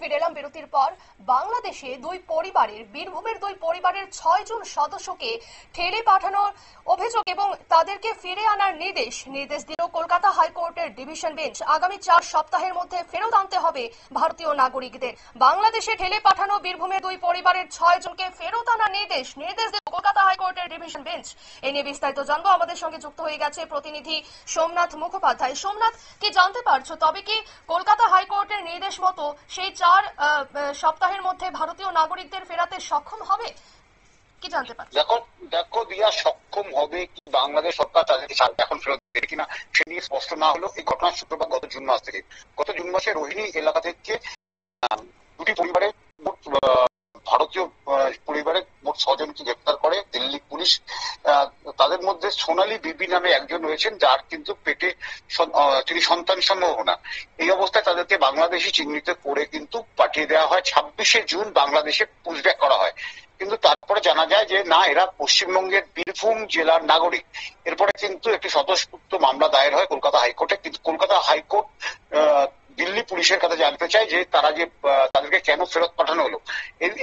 ফিরে এলাম বিরতির পর। বাংলাদেশে বীরভূমের দুই পরিবারের 6 জন সদস্যকে ঠেলে পাঠানোর অভিযোগ এবং তাদেরকে ফিরে আনার নির্দেশ দিল কলকাতা হাইকোর্টের ডিভিশন বেঞ্চ। আগামী 4 সপ্তাহের মধ্যে ফেরত আনতে হবে ভারতীয় নাগরিকদের। বাংলাদেশে ঠেলে পাঠানো বীরভূমের দুই পরিবারের 6 জনকে ফেরত আনার নির্দেশ দিল কলকাতা হাইকোর্টের ডিভিশন বেঞ্চ। এই নিয়ে বিস্তারিত জানবো। আমাদের সঙ্গে যুক্ত হয়ে গেছে প্রতিনিধি সোমনাথ মুখোপাধ্যায়। সোমনাথ, কি জানতে পারছো? তবে কি কলকাতা হাইকোর্টের নির্দেশ মতো সেই 4 সপ্তাহের মধ্যে ভারতীয় নাগরিকদের ফেরাতে সক্ষম হবে? কি জানতে পারছো? দেখো দিয়া, সক্ষম হবে কি বাংলাদেশ সরকার তাদেরকে এখন ফেরত দেবে কিনা সে নিয়ে স্পষ্ট না হলো এই ঘটনার সূত্রপাত গত জুন মাসে রোহিণী এলাকা থেকে দুটি পরিবারের ভারতীয় পরিবারের মোট 6 জনকে গ্রেপ্তার করে দিল্লি পুলিশ। তাদের মধ্যে সোনালী বিবি নামে একজন রয়েছেন, যার কিন্তু পেটে তিনি সন্তান সম্ভব না। এই অবস্থায় তাদেরকে বাংলাদেশি চিহ্নিত করে কিন্তু পাঠিয়ে দেওয়া হয়। 26শে জুন বাংলাদেশে পুশব্যাক করা হয়, কিন্তু তারপরে জানা যায় যে না, এরা পশ্চিমবঙ্গের বীরভূম জেলার নাগরিক। এরপরে কিন্তু একটি স্বতঃস্ফূর্ত মামলা দায়ের হয় কলকাতা হাইকোর্টে। কিন্তু কলকাতা হাইকোর্ট দিল্লি পুলিশের কাছে জানতে চায় যে তাদেরকে কেন ফেরত পাঠানো হলো।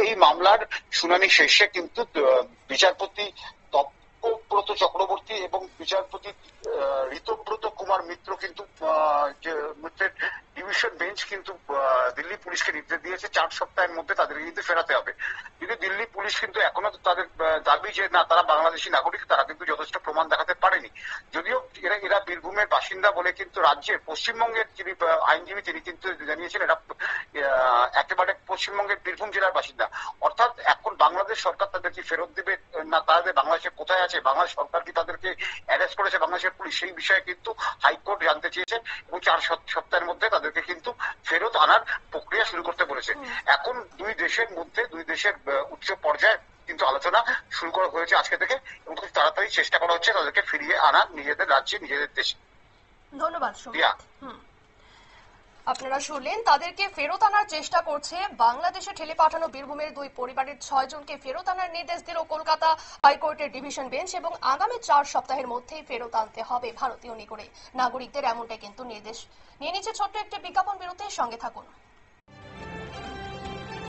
এই মামলার শুনানি শেষে কিন্তু বিচারপতি তপব্রত চক্রবর্তী এবং বিচারপতি ঋতব্রত কুমার মিত্র কিন্তু ডিভিশন বেঞ্চ কিন্তু দিল্লি পুলিশকে নির্দেশ দিয়েছে 4 সপ্তাহের মধ্যে তাদেরকে কিন্তু ফেরাতে হবে। কিন্তু দিল্লি পুলিশ কিন্তু এখনো তাদের দাবি যে না, তারা বাংলাদেশি নাগরিক, তারা কিন্তু যথেষ্ট প্রমাণ দেখাতে পারেনি। যদিও এরা বীরভূমের বাসিন্দা বলে কিন্তু রাজ্যের পশ্চিমবঙ্গের যিনি আইনজীবী তিনি কিন্তু জানিয়েছেন এরা একেবারে পশ্চিমবঙ্গের বীরভূম জেলার বাসিন্দা। অর্থাৎ এখন বাংলাদেশ সরকার তাদেরকে ফেরত দেবে না, তাদের বাংলাদেশে কোথায় আছে, বাংলাদেশ সরকার কি তাদেরকে অ্যারেস্ট করেছে বাংলাদেশের পুলিশ, সেই বিষয়ে কিন্তু হাইকোর্ট জানতে চেয়েছে এবং 4 সপ্তাহের মধ্যে তাদেরকে কিন্তু ফেরত আনার প্রক্রিয়া শুরু করতে বলেছে। এখন দুই দেশের মধ্যে দুই দেশের উচ্চ পর্যায়ে কিন্তু আলোচনা শুরু করা হয়েছে আজকে থেকে এবং খুব তাড়াতাড়ি চেষ্টা করা হচ্ছে তাদেরকে ফিরিয়ে আনার নিজেদের রাজ্যে, নিজেদের দেশে। ধন্যবাদ সোমনাথ। আপনারা শুনলেন, তাদেরকে ফেরত আনার চেষ্টা করছে বাংলাদেশে ঠেলে পাঠানো বীরভূমের দুই পরিবারের 6 জনকে ফেরত আনার নির্দেশ দিল কলকাতা হাইকোর্টের ডিভিশন বেঞ্চ এবং আগামী 4 সপ্তাহের মধ্যেই ফেরত আনতে হবে ভারতীয় নাগরিকদের, এমনটাই কিন্তু নির্দেশ নিয়ে নিচ্ছে। ছোট্ট একটি বিজ্ঞাপন বিরতির সঙ্গে থাকুন।